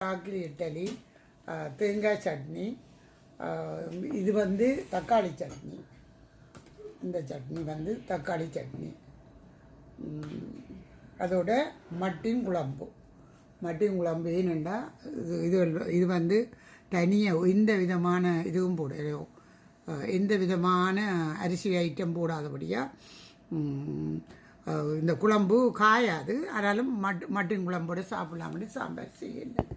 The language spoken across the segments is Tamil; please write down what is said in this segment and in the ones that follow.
ராகி இட்லி, தேங்காய் சட்னி, இது தக்காளி சட்னி. இந்த சட்னி தக்காளி சட்னி. அதோட மட்டின் குழம்பு. மட்டின் குழம்பு ஏன்னுண்டா இது தனியாக எந்த விதமான இதுவும் போடலையோ, எந்த விதமான அரிசி ஐட்டம் போடாதபடியாக இந்த குழம்பு காயாது. ஆனாலும் மட்டின் குழம்போடு சாப்பிடலாம்னு சாம்பார் செய்யல.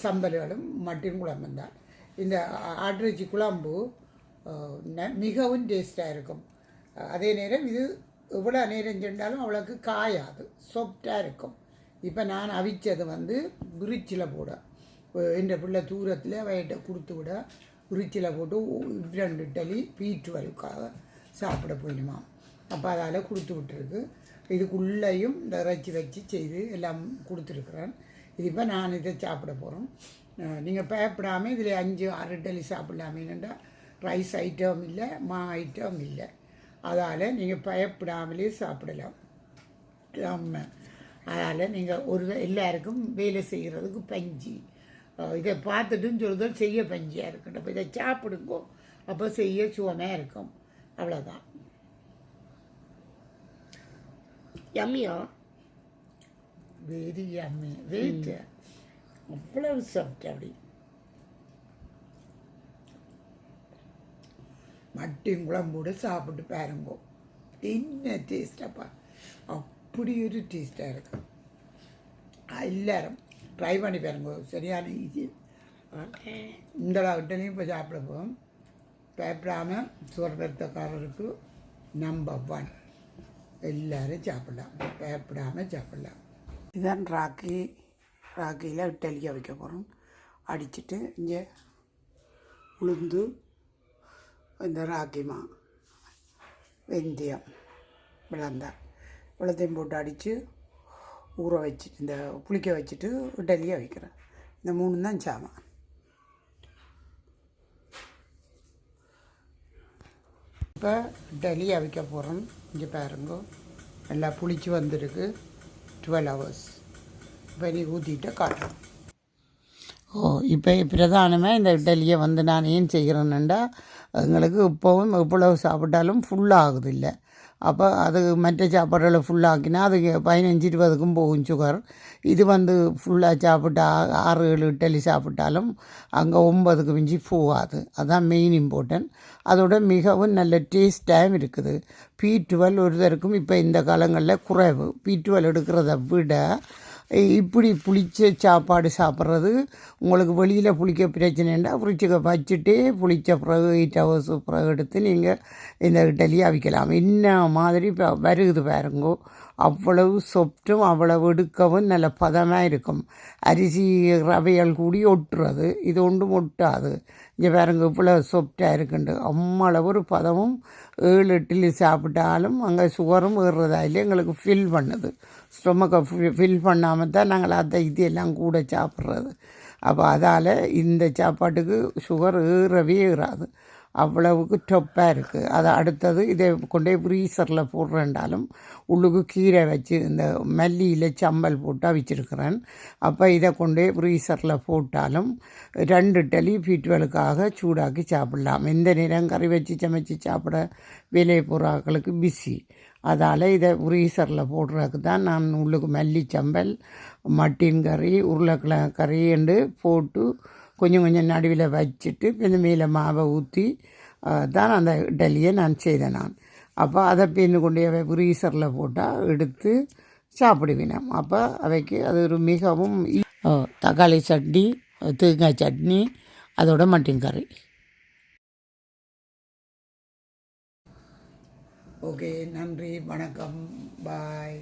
சம்பல்களும் மட்டின் குழம்பும் தான். இந்த ஆட்டிறைச்சி குழம்பு மிகவும் டேஸ்ட்டாக இருக்கும். அதே நேரம் இது எவ்வளோ நேரம் சென்றாலும் அவ்வளோக்கு காயாது, சாஃப்டாக இருக்கும். இப்போ நான் அவிச்சது விரிச்சில் போட, எந்த பிள்ளை தூரத்தில் வயிற்ற கொடுத்து விட விரிச்சில் போட்டு 2 இட்லி B12க்காக சாப்பிட போயிடுமா. அப்போ அதால் கொடுத்து விட்டுருக்கு. இதுக்குள்ளேயும் இந்த இறைச்சி வச்சு செய்து எல்லாம் கொடுத்துருக்குறேன். இது இப்போ நான் இதை சாப்பிட போகிறோம். நீங்கள் பயப்படாமல் இதில் 5-6 இட்லி சாப்பிடலாமேன்னுட்டா ரைஸ் ஐட்டம் இல்லை, ஐட்டம் இல்லை. அதால் நீங்கள் பயப்படாமலே சாப்பிடலாம். அதனால் நீங்கள் எல்லாருக்கும் வேலை செய்கிறதுக்கு பஞ்சு இதை பார்த்துட்டுன்னு சொல்லுதல் செய்ய பஞ்சியாக இருக்கட்டும். அப்போ இதை சாப்பிடுங்கோ, அப்போ செய்ய சுவமாக இருக்கும். அவ்வளோதான். யம்மியா, வெரி யம்மி. வெயிட் அவ்வளவு சாப்பிட்டு அப்படி மட்டின் குழம்போடு சாப்பிட்டு பாருங்கோ. என்ன டேஸ்டாப்பா, அப்படி ஒரு டேஸ்ட்டாக இருக்கும். எல்லாரும் ட்ரை பண்ணி பாருங்க, சரியான ஈஸி. இந்த இட்லியும் இப்போ சாப்பிட போகும். பயப்படாமல் சுவர்த்தக்காரருக்கு நம்பர் 1. எல்லோரும் சாப்பிடலாம், பயப்படாமல் சாப்பிடலாம். இதுதான் ராகியில் இட்லியாக வைக்க போகிறோம். அடிச்சுட்டு இங்கே உளுந்து, இந்த ராகிமா, வெந்தயம், விளந்தால் இவ்வளோத்தையும் போட்டு அடித்து ஊற வச்சுட்டு இந்த புளிக்க வச்சுட்டு இட்லியாக வைக்கிறேன். இந்த 3 தான் சாமான். இப்போ இட்லியாக வைக்க போகிறோம். இங்கே பாருங்க, நல்லா புளிச்சு வந்துருக்கு. 12 hours. இப்போ நீ ஊற்றிட்டு காட்டுறோம். இப்போ பிரதானமாக இந்த இட்லியை நான் ஏன் செய்கிறேன்னுண்டா, எங்களுக்கு இப்போவும் எவ்வளவு சாப்பிட்டாலும் ஃபுல்லாகுது இல்லை. அப்போ அது மற்ற சாப்பாடுகளை ஃபுல்லாக்கினா அது 15-20க்கும் போகும் சுகர். இது ஃபுல்லாக சாப்பிட்டா 6-7 இட்லி சாப்பிட்டாலும் அங்கே 9க்கு மிஞ்சி போகாது. அதுதான் மெயின் இம்பார்ட்டன்ட். அதோட மிகவும் நல்ல டேஸ்ட்டாகவும் இருக்குது. B12 ஒருத்தருக்கும் இப்போ இந்த காலங்களில் குறைவு. B12 எடுக்கிறத விட இப்படி புளிச்ச சாப்பாடு சாப்பிட்றது உங்களுக்கு வெளியில் புளிக்க பிரச்சனைண்டா ஃப்ரிட்ஜுக்கு வச்சுட்டே புளித்த பிறகு 8 hours பிறகு எடுத்து நீங்கள் இந்த இட்லியை அவிக்கலாம். என்ன மாதிரி வருகுது பாருங்கோ. அவ்வளவு சொப்டும் அவ்வளவு எடுக்கவும் நல்ல பதமாக இருக்கும். அரிசி ரவையால் கூடி ஒட்டுறது, இது ஒன்றும் ஒட்டாது. இங்கே பாருங்க இவ்வளோ சொப்டாக இருக்குண்டு. அம்மளவு ஒரு பதமும் 7 இட்லி சாப்பிட்டாலும் அங்கே சுகரும் ஏறுறதா இல்லை, எங்களுக்கு ஃபில் பண்ணுது. ஸ்டொமக்கை ஃபில் பண்ணாமல் தான் நாங்கள் அதை இது எல்லாம் கூட சாப்பிட்றது. அப்போ அதால் இந்த சாப்பாட்டுக்கு சுகர் ஏறவே ஏறாது. அவ்வளவுக்கு டொப்பாக இருக்குது. அதை அடுத்தது இதை கொண்டே ஃப்ரீசரில் போடுறேன்டாலும் உள்ளுக்கு கீரை வச்சு இந்த மல்லியில் சம்பல் போட்டு வச்சுருக்கிறேன். அப்போ இதை கொண்டே ஃப்ரீசரில் போட்டாலும் 2 இட்லி B12க்காக சூடாக்கி சாப்பிடலாம். எந்த நேரம் கறி வச்சு சமைச்சு சாப்பிட வேலை போகிறாக்களுக்கு பிஸி. அதால் இதை ஃப்ரீசரில் போடுறதுக்கு தான் நான் உள்ளுக்கு மல்லி சம்பல், மட்டின் கறி, உருளைக்கிழங்கு கறி என்று போட்டு கொஞ்சம் கொஞ்சம் நடுவில் வச்சுட்டு இந்த மேலே மாவை ஊற்றி தான் அந்த இட்லியை நான் செய்தேன். அப்போ அதை பின்னு கொண்டு ஃப்ரீசரில் போட்டால் எடுத்து சாப்பிடுவேன். அப்போ அவைக்கு அது ஒரு மிகவும் தக்காளி சட்னி, தேங்காய் சட்னி, அதோட மட்டன் கறி. ஓகே, நன்றி, வணக்கம், பாய்.